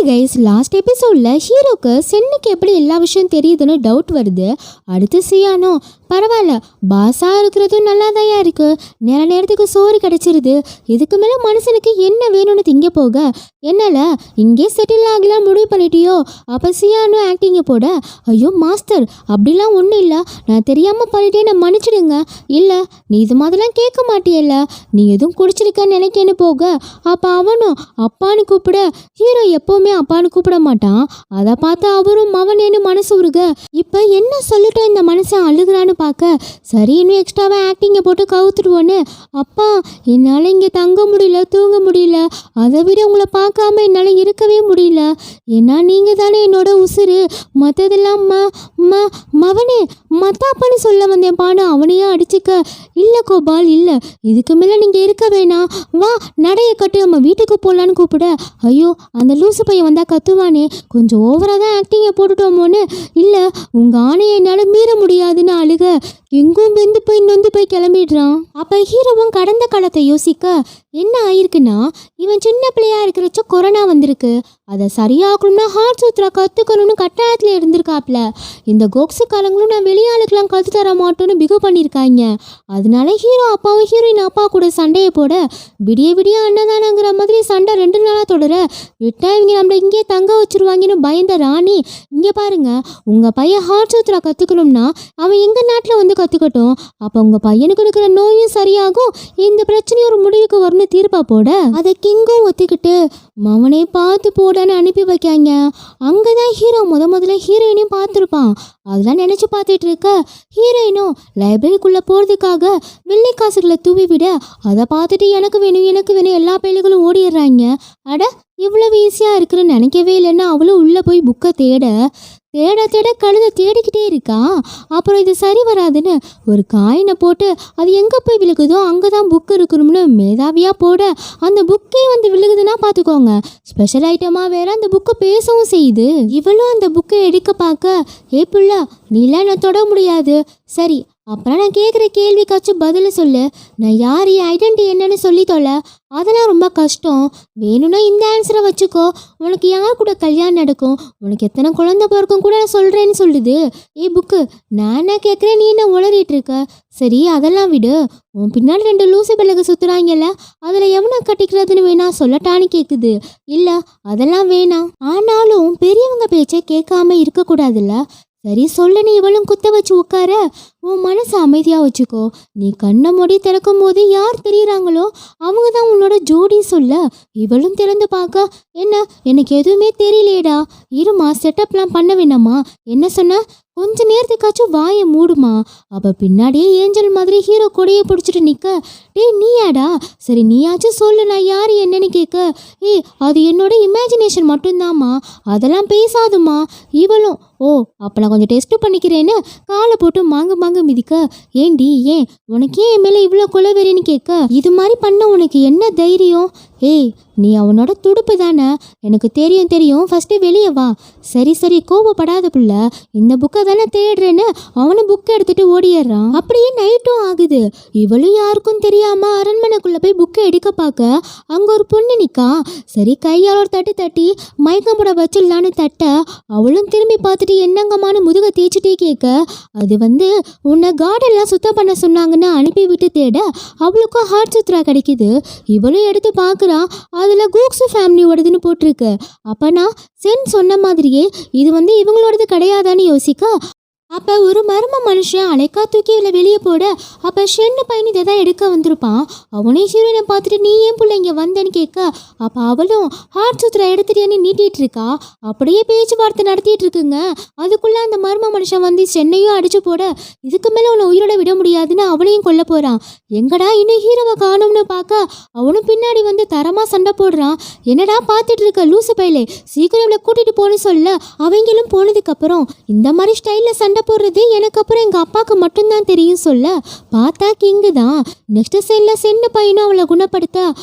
Guys, last எபிசோட்ல ஹீரோக்கு சென்னுக்கு எப்படி எல்லா விஷயம் தெரியுதுன்னு டவுட் வருது. அடுத்து சியானோ பரவாயில்ல, பாஸா இருக்கிறதும் நல்லாதாயா இருக்கு, நேரத்துக்கு சோறு கிடைச்சிருது, இதுக்கு மேல மனுஷனுக்கு என்ன வேணும்னு திங்க போக, என்னால இங்கே செட்டில் ஆகலாம் முடிவு பண்ணிட்டியோ? அப்ப சியானோ ஆக்டிங்க போட, ஐயோ மாஸ்டர் அப்படிலாம் ஒன்றும் இல்லை, நான் தெரியாம பண்ணிட்டேன்னு மன்னிச்சிடுங்க. இல்லை நீ இது மாதிரிலாம் கேட்க மாட்டியல்ல, நீ எதுவும் குடிச்சிருக்கன்னு நினைக்கேன்னு போக, அப்ப அவனும் அப்பான்னு கூப்பிட, ஹீரோ எப்பவுமே அப்பான்னு கூப்பிட மாட்டான். அதை பார்த்து அவரும் மவனேன்னு மனசு உருக, இப்ப என்ன சொல்லிட்டோம் இந்த மனுஷன் அழுகுறான்னு பார்க்க, சரி இன்னும் எக்ஸ்ட்ராவா ஆக்டிங்கை போட்டு கவுத்துடுவோன்னு, அப்பா என்னால் இங்கே தங்க முடியல, தூங்க முடியல, அதை விட உங்களை பார்க்காம என்னால் இருக்கவே முடியல, ஏன்னா நீங்கள் தானே என்னோட உசுறு, மற்றதெல்லாம் மவனே மத்தாப்பான்னு சொல்ல வந்தேன் பானு அவனையே அடிச்சுக்க, இல்லை கோபால் இல்லை, இதுக்கு மேலே நீங்கள் இருக்க வேணாம், வா நடைய கட்டு நம்ம வீட்டுக்கு போகலான்னு கூப்பிட, ஐயோ அந்த லூசு பையன் வந்தால் கத்துவானே, கொஞ்சம் ஓவராக தான் ஆக்டிங்கை போட்டுட்டோமோன்னு, இல்லை உங்கள் ஆணையை என்னால் மீற முடியாதுன்னு அழுக, எங்கும் வெந்து போய் நொந்து போய் கிளம்பிடுறான். அப்போ ஹீரோவும் கடந்த காலத்தை யோசிக்க, என்ன ஆயிருக்குன்னா இவன் சின்ன பிள்ளையா இருக்கிறச்ச கொரோனா வந்திருக்கு, அதை சரியாகணும்னா ஹார்ட் சூத்ரா கற்றுக்கணும்னு கட்டாயத்தில் இருந்திருக்காப்ல, இந்த கோக்ஸு காலங்களும் நான் வெளியாளுக்கெல்லாம் கற்று தர மாட்டோன்னு பிகு பண்ணியிருக்காங்க. அதனால ஹீரோ அப்பாவும் ஹீரோயின் அப்பா கூட சண்டையை போட, விடிய விடிய அண்ணதானங்கிற மாதிரி சண்டை 2 நாளாக தொடர, விட்டா இவங்க நம்மளை இங்கே தங்க வச்சிருவாங்கன்னு பயந்த ராணி, இங்கே பாருங்க உங்கள் பையன் ஹார்ட் சூத்ரா கற்றுக்கணும்னா அவன் எங்கள் நாட்டில் வந்து கற்றுக்கட்டும், அப்போ உங்கள் பையனுக்கு இருக்கிற நோயும் சரியாகும், இந்த பிரச்சனையும் ஒரு முடிவுக்கு வரும்னு தீர்ப்பா போட, அதை கிங்கும் ஒத்துக்கிட்டு மவனே பார்த்து போடன்னு அனுப்பி வைக்காங்க. அங்கதான் ஹீரோ முதல்ல ஹீரோயினையும் பார்த்துருப்பான். அதெல்லாம் நினைச்சு பார்த்துட்டு இருக்க, ஹீரோயினும் லைப்ரரிக்குள்ள போறதுக்காக வெள்ளை காசுகளை தூவி விட, அதை பார்த்துட்டு எனக்கு வேணும் எல்லா பையல்களும் ஓடிடுறாங்க. அட இவ்வளவு ஈஸியா இருக்குன்னு நினைக்கவே இல்லைன்னா அவளும் உள்ள போய் புக்கை தேட கழுத தேடிக்கிட்டே இருக்கா. அப்புறம் இது சரி வராதுன்னு ஒரு காயினை போட்டு அது எங்கே போய் விழுகுதோ அங்கே தான் புக்கு இருக்கணும்னு மேதாவியாக போட, அந்த புக்கே வந்து விழுகுதுன்னா பார்த்துக்கோங்க, ஸ்பெஷல் ஐட்டமாக வேற அந்த புக்கு பேசவும் செய்யுது. இவளும் அந்த புக்கை எடுக்க பார்க்க, ஏ பிள்ளை நீலாம் நான் தொட முடியாது, சரி அப்புறம் நான் கேட்குற கேள்விக்காச்சும் பதில் சொல்லு, நான் யார் என் ஐடென்டி என்னன்னு சொல்லி தொலை, அதெல்லாம் ரொம்ப கஷ்டம், வேணும்னா இந்த ஆன்சரை வச்சுக்கோ, உனக்கு யார் கூட கல்யாணம் நடக்கும், உனக்கு எத்தனை குழந்தை பிறக்கும் கூட நான் சொல்கிறேன்னு சொல்லுது. ஏ புக்கு நான் என்ன கேட்குறேன், நீ என்ன உளறிட்டு இருக்க, சரி அதெல்லாம் விடு, உன் பின்னாடி 2 லூசு பிள்ளைங்க சுற்றுறாங்கல்ல, அதில் எவனை கட்டிக்கிறதுன்னு வேணா சொல்லட்டான்னு கேட்குது. இல்லை அதெல்லாம் வேணாம், ஆனாலும் பெரியவங்க பேச்சை கேட்காம இருக்கக்கூடாதுல்ல, சரி சொல்லுன்னு இவளும் குத்த வச்சு உட்கார, உன் மனசை அமைதியாக வச்சுக்கோ, நீ கண்ணை மூடி திறக்கும் போது யார் தெரியுறாங்களோ அவங்க தான் உன்னோட ஜோடி சொல்ல, இவளும் திறந்து பார்க்க, என்ன எனக்கு எதுவுமே தெரியலையேடா, இருமா செட்டப்லாம் பண்ண வேணாமா, என்ன சொன்ன, கொஞ்ச நேரத்துக்காச்சும் வாயை மூடுமா. அப்போ பின்னாடியே ஏஞ்சல் மாதிரி ஹீரோ கொடையை பிடிச்சிட்டு நிற்க, டேய் நீயாடா, சரி நீயாச்சும் சொல்லு நான் யார் என்னன்னு கேட்க, அது என்னோட இமேஜினேஷன் மட்டும்தாம்மா, அதெல்லாம் பேசாதுமா. இவளும் ஓ அப்போ நான் கொஞ்சம் டெஸ்ட் பண்ணிக்கிறேன்னு காலை போட்டு மாங்க மிதிக்க, ஏண்டி ஏன் உனக்கு என் மேலே இவ்வளோ கொலவெறின்னு கேட்க, இது மாதிரி பண்ண உனக்கு என்ன தைரியம், நீ அவனோட துடுப்பு தானே, எனக்கு தெரியும், ஃபஸ்ட்டு வெளியே வா, சரி கோபப்படாத புள்ள, இந்த புக்கை தானே தேடுறேன்னு அவனும் புக்கை எடுத்துட்டு ஓடிடுறான். அப்படியே நைட்டும் ஆகுது, இவளும் யாருக்கும் தெரியாம அரண்மனைக்குள்ள போய் புக்கை எடுக்க பார்க்க, அங்க ஒரு பொண்ணு நிக்கா, சரி கையால் ஒரு தட்டி மயக்கம் போட வச்சிடலான்னு தட்ட, அவளும் திரும்பி பார்த்துட்டு என்னங்கம்மான்னு முதுகை தேய்ச்சிட்டே கேட்க, அது வந்து உன்னை கார்டெல்லாம் சுத்தம் பண்ண சொன்னாங்கன்னு அனுப்பி விட்டு தேட அவளுக்கும் ஹார்ட் சுத்ரா கிடைக்குது. இவளும் எடுத்து பார்க்குறா, அதில் கூக்ஸு ஃபேமிலியோடதுன்னு போட்டிருக்கு. அப்பனா சென் சொன்ன மாதிரியே இது வந்து இவங்களோடது கிடையாதான்னு யோசிக்க, அப்போ ஒரு மர்ம மனுஷன் அலைக்கா தூக்கி இதில் வெளியே போட, அப்போ ஷென்னு பையன் இதை தான் எடுக்க வந்திருப்பான். அவனே ஹீரோயினை பார்த்துட்டு நீ ஏன் பிள்ளை இங்கே வந்தேன்னு கேட்க, அப்போ அவளும் ஹார்ட் சுத்திர எடுத்துட்டேன்னு நீட்டிகிட்டு இருக்கா. அப்படியே பேச்சுவார்த்தை நடத்திட்டு இருக்குங்க. அதுக்குள்ளே அந்த மர்ம மனுஷன் வந்து சென்னையும் அடிச்சு போட, இதுக்கு மேலே உன்னை உயிரோட விட முடியாதுன்னு அவளையும் கொல்ல போகிறான். எங்கடா இன்னும் ஹீரோவை காணும்னு பார்க்க, அவனும் பின்னாடி வந்து தரமாக சண்டை போடுறான். என்னடா பார்த்துட்டு இருக்க லூசு பையலே, சீக்கிரம் இவளை கூட்டிகிட்டு போன்னு சொல்ல, அவங்களும் போனதுக்கப்புறம் இந்த மாதிரி ஸ்டைலில் சண்டை போடுறது எனக்கு அப்புறம் எங்கள் அப்பாவுக்கு மட்டும்தான் தெரியும் சொல்ல, பார்த்தா கிங்கு தான். நெக்ஸ்ட் சைடில் சென்னு பையனும் அவளை குணப்படுத்த,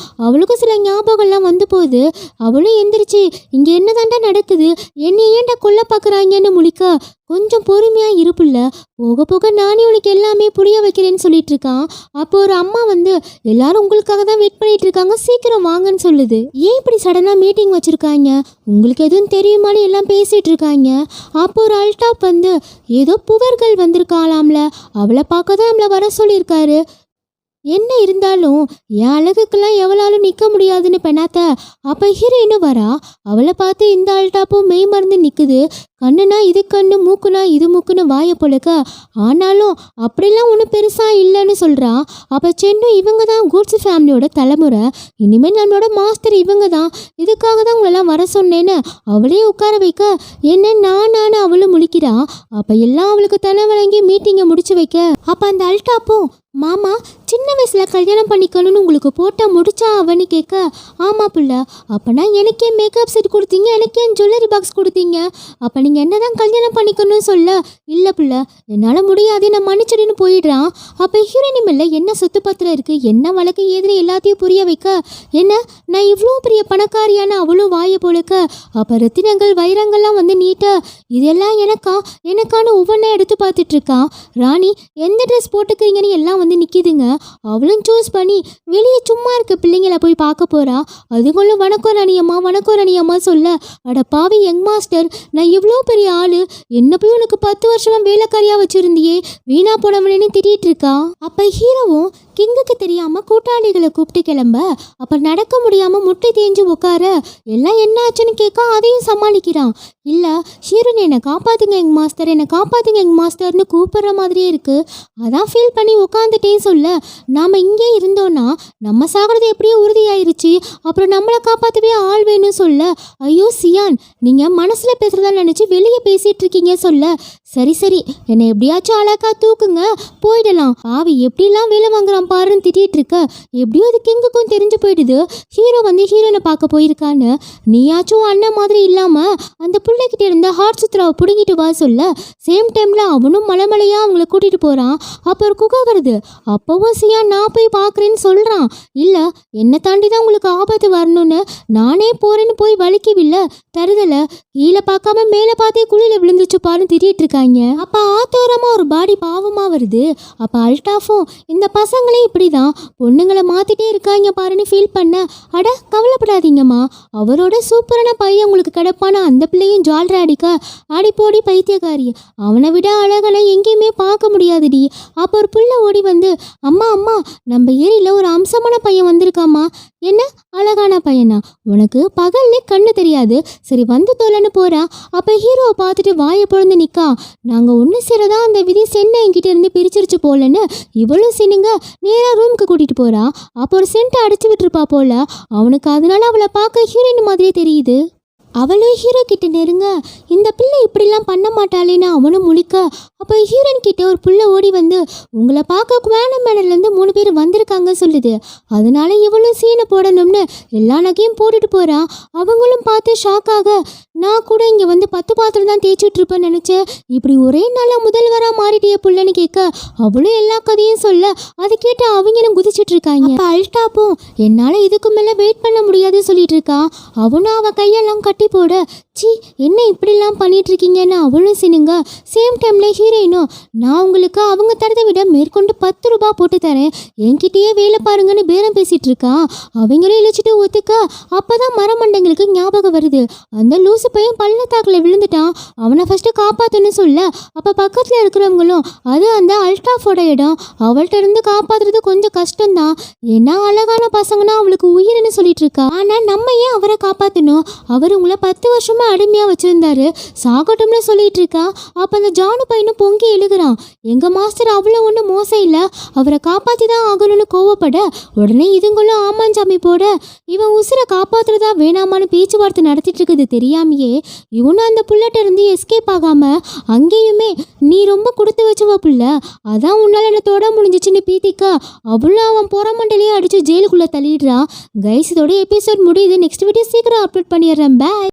அவளுக்கும் சில ஞாபகம்லாம் வந்து போகுது. அவளும் எந்திரிச்சு இங்கே என்ன தாண்டா நடக்குது, என்னை ஏன்டா கொல்ல பார்க்குறாங்கன்னு முழிக்க, கொஞ்சம் பொறுமையா இருப்புல்ல, போக போக நானே உனக்கு எல்லாமே புரிய வைக்கிறேன்னு சொல்லிட்டு இருக்கான். அப்போ ஒரு அம்மா வந்து எல்லாரும் உங்களுக்காக தான் வெயிட் பண்ணிட்டு இருக்காங்க, சீக்கிரம் வாங்கன்னு சொல்லுது. ஏன் இப்படி சடனா மீட்டிங் வச்சிருக்காங்க, உங்களுக்கு எதுவும் தெரியுமான்னு எல்லாம் பேசிட்டு இருக்காங்க. அப்போ ஒரு அல்டாப் வந்து ஏதோ புவர்கள் வந்திருக்காளாம்ல, அவளை பார்க்க தான் நம்மளை வர சொல்லியிருக்காரு. என்ன இருந்தாலும் என் அழகுக்கெல்லாம் எவளாலும் நிற்க முடியாதுன்னு பெண்ணாத்த. அப்போ ஹீரோயினும் வரா. அவளை பார்த்து இந்த அல்டாப்பும் மெய் மறந்து நிற்குது. கண்ணுனா இது கண்ணு, மூக்குனா இது மூக்குன்னு வாயை பொழுக்க. ஆனாலும் அப்படிலாம் ஒன்றும் பெருசாக இல்லைன்னு சொல்கிறா. அப்போ சென்னு இவங்க தான் கூட்ஸ் ஃபேமிலியோட தலைமுறை, இனிமேல் நம்மளோட மாஸ்டர் இவங்க தான், இதுக்காக தான் உங்களெல்லாம் வர சொன்னேன்னு அவளே உட்கார வைக்க என்ன நானு அவளும் முழிக்கிறா. அப்போ எல்லாம் அவளுக்கு தலை வழங்கி மீட்டிங்கை முடிச்சு வைக்க அப்போ அந்த அல்டாப்பும் மாமா சின்ன வயசில் கல்யாணம் பண்ணிக்கணும்னு உங்களுக்கு போட்டால் முடிச்சா அவன்னு கேட்க, ஆமா புள்ள, அப்போனா எனக்கே மேக்கப் செட் கொடுத்தீங்க, எனக்கே ஜுவல்லரி பாக்ஸ் கொடுத்தீங்க, அப்போ நீங்கள் என்ன தான் கல்யாணம் பண்ணிக்கணும்னு சொல்ல, இல்லை புள்ள என்னால் முடியாது நான் மன்னிச்சிடுன்னு போயிடுறான். அப்போ ஹீரோயினி மேலே என்ன சொத்து பத்திரம் இருக்குது, என்ன வழக்கு ஏதுன்னு எல்லாத்தையும் புரிய வைக்க, என்ன நான் இவ்வளோ பெரிய பணக்காரியான அவளும் வாயை பொழுக்க. அப்போ ரத்தினங்கள் வைரங்கள்லாம் வந்து நீட்ட, இதெல்லாம் எனக்கான ஒவ்வொன்றா எடுத்து பார்த்துட்டு இருக்கான். ராணி எந்த ட்ரெஸ் போட்டுக்கிறீங்கன்னு எல்லாம் வந்து நிற்கிதுங்க. அவளும் சூஸ் பண்ணி வெளியே சும்மா இருக்க பிள்ளைங்களை போய் பார்க்க போறா. அதுங்களும் வணக்கம் ரணியம்மா சொல்ல, அட பாவி யங் மாஸ்டர், நான் இவ்வளோ பெரிய ஆளு, என்ன போய் உனக்கு 10 வருஷமா வேலைக்காரியா வச்சிருந்தியே, வீணா போனவனேன்னு திட்டிட்டு இருக்கா. அப்ப ஹீரோவும் கிங்குக்கு தெரியாம கூட்டாளிகளை கூப்பிட்டு கிளம்ப, அப்ப நடக்க முடியாம முட்டை தேஞ்சு உட்கார, எல்லாம் என்ன ஆச்சுன்னு கேட்க அதையும் சமாளிக்கிறான். இல்ல ஹீரோன் என்னை காப்பாத்துங்க எங்க மாஸ்டர், என்னை காப்பாத்துங்க எங்க மாஸ்டர்னு கூப்பிடுற மாதிரியே இருக்கு, அதான் ஃபீல் பண்ணி உட்காந்துட்டேன்னு சொல்ல, நாம இங்கே இருந்தோன்னா நம்ம சாகிறது எப்படியோ உறுதியாயிருச்சு, அப்புறம் நம்மளை காப்பாற்றவே ஆள் வேணும்னு சொல்ல, ஐயோ சியான் நீங்க மனசுல பேசுறதா நினைச்சு வெளியே பேசிட்டு இருக்கீங்க சொல்ல, சரி என்னை எப்படியாச்சும் அழகா தூக்குங்க போயிடலாம், ஆவி எப்படிலாம் வேலை வாங்குறான் பாருன்னு திட்டிட்டு இருக்க. எப்படியோ அது கிங்குக்கும் தெரிஞ்சு போயிடுது ஹீரோ வந்து ஹீரோனை பார்க்க போயிருக்கான்னு. நீயாச்சும் அண்ணன் மாதிரி இல்லாம அந்த பிள்ளைகிட்ட இருந்த ஹார்ட் சுத்ராவை பிடுங்கிட்டு வா சொல்ல, சேம் டைம்ல அவனும் மலைமலையா அவங்கள கூட்டிட்டு போறான். அப்போ ஒரு குகை வருது. அப்பவும் சியா நான் போய் பார்க்குறேன்னு சொல்றான். இல்ல என்னை தாண்டி தான் உங்களுக்கு ஆபத்து வரணும்னு நானே போறேன்னு போய் வலிக்கவில்லை, தருதல கீழே பார்க்காம மேலே பார்த்தே குழியில விழுந்துச்சு பாருன்னு திட்டிட்டு இருக்காங்க. அப்ப ஆத்தோரமா ஒரு பாடி பாவமா வருது. அப்ப அல்டாஃபும் இந்த பசங்களே இப்படிதான் பொண்ணுங்களை மாத்திட்டே இருக்காங்க பாருன்னு ஃபீல் பண்ண, அட கவலைப்படாதீங்கம்மா, அவரோட சூப்பரான பையன் உங்களுக்கு கிடப்பான அந்த பிள்ளையும் ஜால்ரா அடிக்க, அடி போடி பைத்தியக்காரி, அவனை விட அழகனை எங்கேயுமே பார்க்க முடியாதுடி. அப்போ ஒரு புள்ள ஓடி வந்து, அம்மா நம்ம ஏரியில ஒரு அம்சமான பையன் வந்திருக்காமா. என்ன அழகான பையனா, உனக்கு பகல்லே கண்ணு தெரியாது, சரி வந்து தோலன்னு போறா. அப்ப ஹீரோவை பார்த்துட்டு வாயை பொழுந்து நிக்கா. நாங்க ஒன்று சேரதான் அந்த விதி சென்னை என்கிட்ட இருந்து பிரிச்சிருச்சு போலன்னு இவளும் சின்னுங்க நேரா ரூமுக்கு கூட்டிட்டு போறா. அப்போ ஒரு சென்ட்டை அடிச்சு விட்டுருப்பா போல, அவனுக்கு அதனால அவளை பார்க்க ஹீரோயின் மாதிரியே தெரியுது. அவளும் ஹீரோ கிட்ட நெருங்க, இந்த பிள்ளை இப்படிலாம் பண்ண மாட்டாளேன்னு அவனும் முழிக்க. அப்போ ஹீரோயின் கிட்ட ஒரு புள்ள ஓடி வந்து, உங்களை பார்க்க குவானம் மேடல்லேருந்து 3 பேர் வந்திருக்காங்க சொல்லுது, அதனால இவளும் சீனை போடணும்னு எல்லா நகையும் போட்டுட்டு போறா. அவங்களும் பார்த்து ஷாக் ஆக, நான் கூட இங்கே வந்து 10 பாத்திரம் தான் தேய்ச்சிட்டு இருப்பேன்னு நினச்சேன், இப்படி ஒரே நாளாக முதல்வராக மாறிட்டிய புள்ளன்னு கேட்க அவளும் எல்லா கதையும் சொல்ல, அதை கேட்டு அவங்களும் குதிச்சிட்டு இருக்காங்க. அப்போ அல்டாப்பும் என்னால் இதுக்கு மேலே வெயிட் பண்ண முடியாது சொல்லிட்டு இருக்கா. அவனும் அவள் கையெல்லாம் கட்டி போட, சி என்ன இப்படிலாம் பண்ணிட்டு இருக்கீங்கன்னு அவளும் சின்னுங்க. சேம் டைம்ல ஹீரோயினும், நான் உங்களுக்கு அவங்க தரதை விட மேற்கொண்டு 10 ரூபாய் போட்டு தரேன், என்கிட்டயே வேலை பாருங்கன்னு பேரம் பேசிட்டு இருக்கா. அவங்களும் இழிச்சிட்டு ஒத்துக்க. அப்பதான் மரமண்டங்களுக்கு ஞாபகம் வருது, அந்த லூசு பையன் பள்ளத்தாக்குல விழுந்துட்டான், அவனை ஃபர்ஸ்ட் காப்பாத்துன்னு சொல்ல, அப்ப பக்கத்துல இருக்கிறவங்களும் அது அந்த அல்டாஃபோட இடம், அவள்கிட்ட இருந்து காப்பாத்துறது கொஞ்சம் கஷ்டம்தான், ஏன்னா அழகான பசங்கன்னா அவளுக்கு உயிர்னு சொல்லிட்டு இருக்கா. ஆனா நம்ம ஏன் அவரை காப்பாத்தணும், அவர் உங்களை 10 வருஷமா அடிமையா வச்சிருந்தாரு, சாகட்டும்னு சொல்லிட்டு இருக்கா. அப்ப அந்த ஜானு பையனும் பொங்கி எழுதுறான், எங்க மாஸ்டர் அவ்வளோ ஒன்றும் மோசம் இல்லை, அவரை காப்பாத்தி தான் ஆகணும்னு கோவப்பட, உடனே இதுங்களும் ஆமாஞ்சாமி போட, இவன் உசுரை காப்பாத்துறதா வேணாமான்னு பேச்சுவார்த்தை நடத்திட்டு இருக்குது தெரியாமையே இவனும் அந்த புள்ளட்ட இருந்து எஸ்கேப் ஆகாம அங்கேயுமே, நீ ரொம்ப கொடுத்து வச்சுவ புள்ள, அதான் உன்னால என்ன தொட முடிஞ்சிச்சுன்னு பீத்திக்க அவ்வளோ அவன் புறமண்டலையே அடிச்சு ஜெயிலுக்குள்ள தள்ளிடுறான். கைஸ் இதோட எபிசோட் முடியுது. நெக்ஸ்ட் வீடியோ சீக்கிரம் அப்லோட் பண்ணிடுறேன். பை.